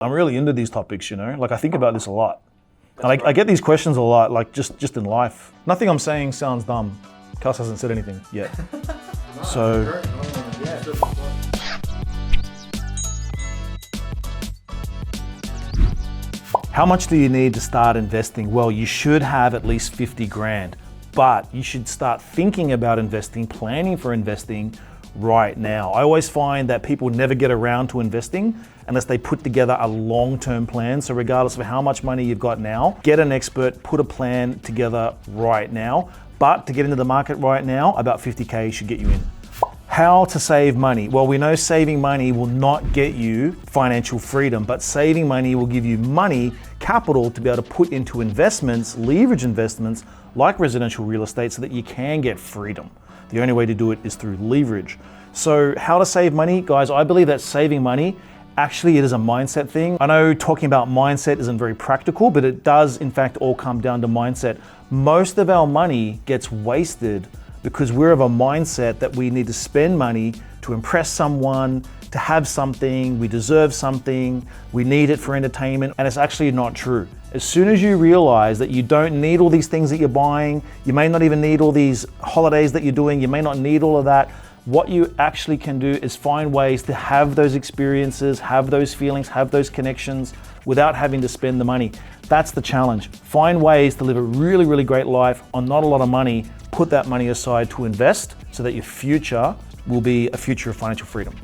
I'm really into these topics, like I think about this a lot. And I get these questions a lot, like just in life. Nothing I'm saying sounds dumb. Kels hasn't said anything yet. So. How much do you need to start investing? Well, you should have at least 50 grand, but you should start thinking about investing, planning for investing right now. I always find that people never get around to investing unless they put together a long-term plan. So regardless of how much money you've got now, get an expert, put a plan together right now. But to get into the market right now, about 50K should get you in. How to save money? Well, we know saving money will not get you financial freedom, but saving money will give you money, capital to be able to put into investments, leverage investments like residential real estate so that you can get freedom. The only way to do it is through leverage. So how to save money? Guys, I believe that saving money, actually it is a mindset thing. I know talking about mindset isn't very practical, but it does in fact all come down to mindset. Most of our money gets wasted because we're of a mindset that we need to spend money to impress someone, to have something, we deserve something, we need it for entertainment, and it's actually not true. As soon as you realize that you don't need all these things that you're buying, you may not even need all these holidays that you're doing, you may not need all of that, what you actually can do is find ways to have those experiences, have those feelings, have those connections without having to spend the money. That's the challenge. Find ways to live a really, really great life on not a lot of money. Put that money aside to invest so that your future will be a future of financial freedom.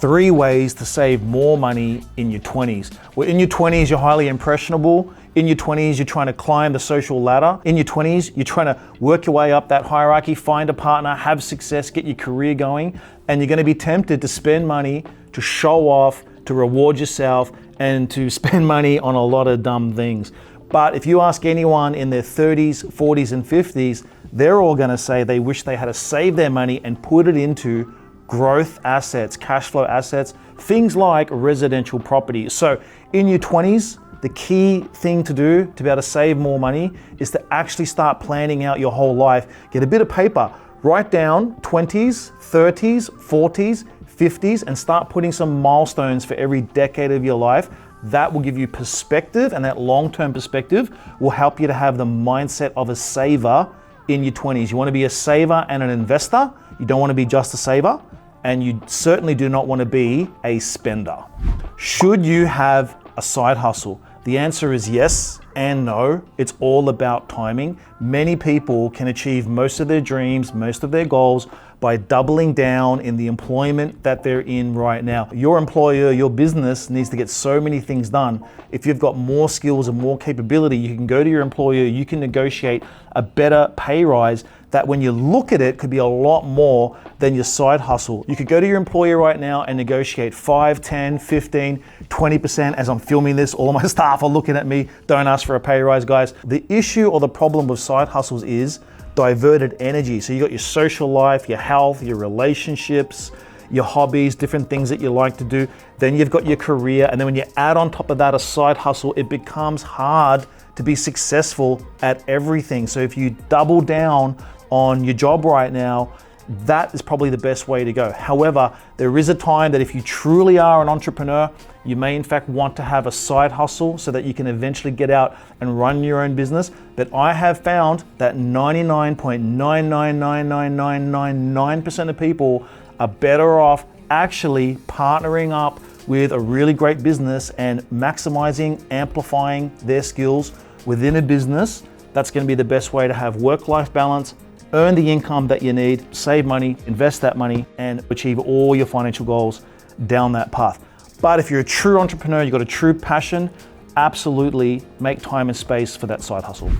3 ways to save more money in your 20s. Well, in your 20s, you're highly impressionable. In your 20s, you're trying to climb the social ladder. In your 20s, you're trying to work your way up that hierarchy, find a partner, have success, get your career going. And you're going to be tempted to spend money, to show off, to reward yourself, and to spend money on a lot of dumb things. But if you ask anyone in their 30s, 40s, and 50s, they're all going to say they wish they had to save their money and put it into growth assets, cash flow assets, things like residential property. So in your 20s, the key thing to do to be able to save more money is to actually start planning out your whole life. Get a bit of paper, write down 20s, 30s, 40s, 50s, and start putting some milestones for every decade of your life. That will give you perspective, and that long-term perspective will help you to have the mindset of a saver in your 20s. You want to be a saver and an investor. You don't want to be just a saver, and you certainly do not want to be a spender. Should you have a side hustle? The answer is yes and no. It's all about timing. Many people can achieve most of their dreams, most of their goals by doubling down in the employment that they're in right now. Your employer, your business needs to get so many things done. If you've got more skills and more capability, you can go to your employer, you can negotiate a better pay rise that when you look at it could be a lot more than your side hustle. You could go to your employer right now and negotiate 5, 10, 15, 20%. As I'm filming this, all of my staff are looking at me. Don't ask for a pay rise, guys. The issue or the problem with side hustles is diverted energy. So you got your social life, your health, your relationships, your hobbies, different things that you like to do. Then you've got your career. And then when you add on top of that a side hustle, it becomes hard to be successful at everything. So if you double down on your job right now, that is probably the best way to go. However, there is a time that if you truly are an entrepreneur, you may in fact want to have a side hustle so that you can eventually get out and run your own business. But I have found that 99.999999% of people are better off actually partnering up with a really great business and maximizing, amplifying their skills within a business. That's going to be the best way to have work-life balance, earn the income that you need, save money, invest that money, and achieve all your financial goals down that path. But if you're a true entrepreneur, you've got a true passion, absolutely make time and space for that side hustle.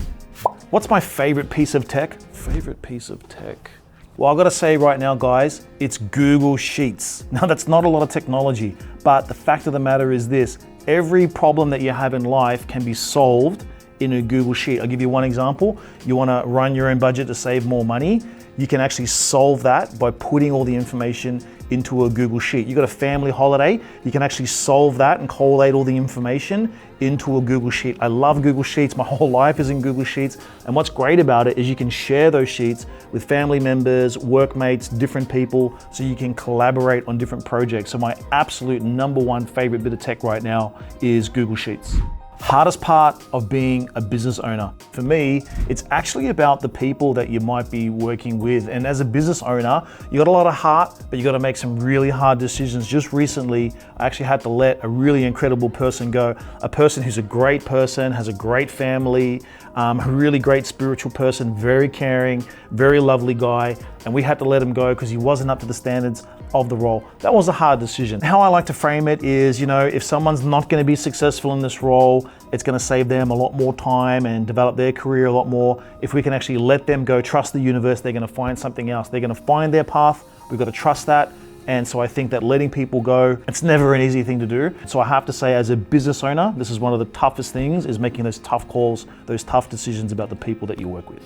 What's my favorite piece of tech? Favorite piece of tech? Well, I've got to say right now, guys, it's Google Sheets. Now, that's not a lot of technology, but the fact of the matter is this: every problem that you have in life can be solved in a Google Sheet. I'll give you one example. You want to run your own budget to save more money. you can actually solve that by putting all the information into a Google Sheet. You got a family holiday, you can actually solve that and collate all the information into a Google Sheet. I love Google Sheets. My whole life is in Google Sheets. And what's great about it is you can share those sheets with family members, workmates, different people, so you can collaborate on different projects. So my absolute number one favorite bit of tech right now is Google Sheets. Hardest part of being a business owner. For me, it's actually about the people that you might be working with. And as a business owner, you got a lot of heart, but you got to make some really hard decisions. Just recently, I actually had to let a really incredible person go. A person who's a great person, has a great family, a really great spiritual person, very caring, very lovely guy. And we had to let him go because he wasn't up to the standards of the role. That was a hard decision. How I like to frame it is, if someone's not going to be successful in this role, it's going to save them a lot more time and develop their career a lot more. If we can actually let them go, trust the universe, they're going to find something else. They're going to find their path. We've got to trust that. And so I think that letting people go, it's never an easy thing to do. So I have to say, as a business owner, this is one of the toughest things, is making those tough calls, those tough decisions about the people that you work with.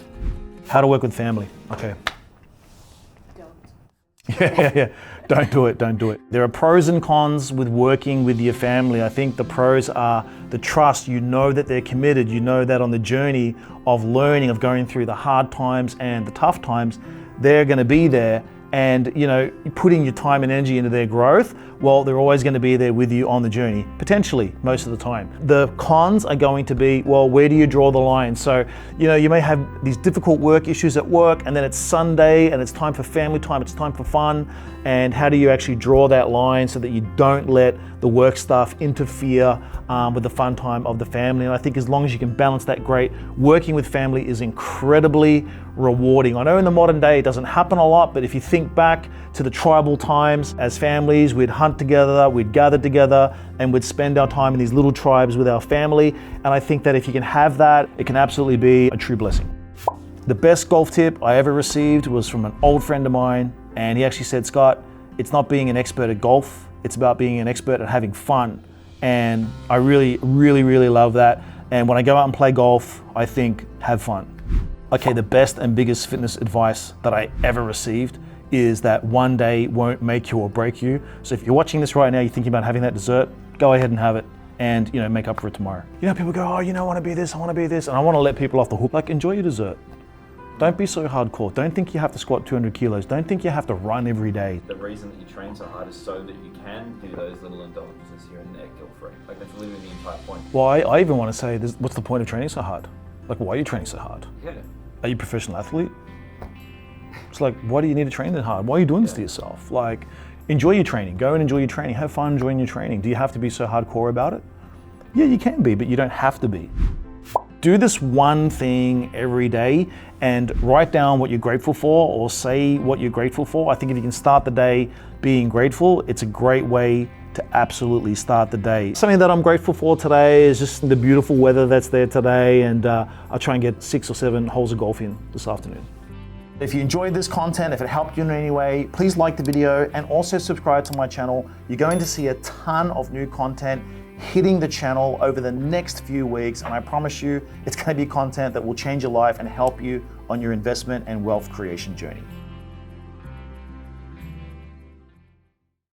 How to work with family. Okay. Yeah. Don't do it. There are pros and cons with working with your family. I think the pros are the trust. You know that they're committed. You know that on the journey of learning, of going through the hard times and the tough times, they're going to be there. And putting your time and energy into their growth, well, they're always going to be there with you on the journey, potentially, most of the time. The cons are going to be, well, where do you draw the line? So, you may have these difficult work issues at work, and then it's Sunday, and it's time for family time, it's time for fun. And how do you actually draw that line so that you don't let the work stuff interfere with the fun time of the family? And I think as long as you can balance that, great. Working with family is incredibly rewarding. I know in the modern day it doesn't happen a lot, but if you think back to the tribal times, as families, we'd hunt together, we'd gather together, and we'd spend our time in these little tribes with our family. And I think that if you can have that, it can absolutely be a true blessing. The best golf tip I ever received was from an old friend of mine, and he actually said, Scott, it's not being an expert at golf, it's about being an expert at having fun. And I really, really, really love that. And when I go out and play golf, I think, have fun. Okay, the best and biggest fitness advice that I ever received is that one day won't make you or break you. So if you're watching this right now, you're thinking about having that dessert, go ahead and have it and make up for it tomorrow. People go, oh, I want to be this, I want to be this. And I want to let people off the hook, like, enjoy your dessert. Don't be so hardcore. Don't think you have to squat 200 kilos. Don't think you have to run every day. The reason that you train so hard is so that you can do those little indulgences here and there guilt-free. Like, that's literally the entire point. Well, I even want to say, what's the point of training so hard? Like, why are you training so hard? Yeah. Are you a professional athlete? It's like, why do you need to train that hard? Why are you doing this to yourself? Like, enjoy your training. Go and enjoy your training. Have fun enjoying your training. Do you have to be so hardcore about it? Yeah, you can be, but you don't have to be. Do this one thing every day and write down what you're grateful for, or say what you're grateful for. I think if you can start the day being grateful, it's a great way to absolutely start the day. Something that I'm grateful for today is just the beautiful weather that's there today, and I'll try and get 6 or 7 holes of golf in this afternoon. If you enjoyed this content, if it helped you in any way, please like the video and also subscribe to my channel. You're going to see a ton of new content hitting the channel over the next few weeks, and I promise you it's going to be content that will change your life and help you on your investment and wealth creation journey.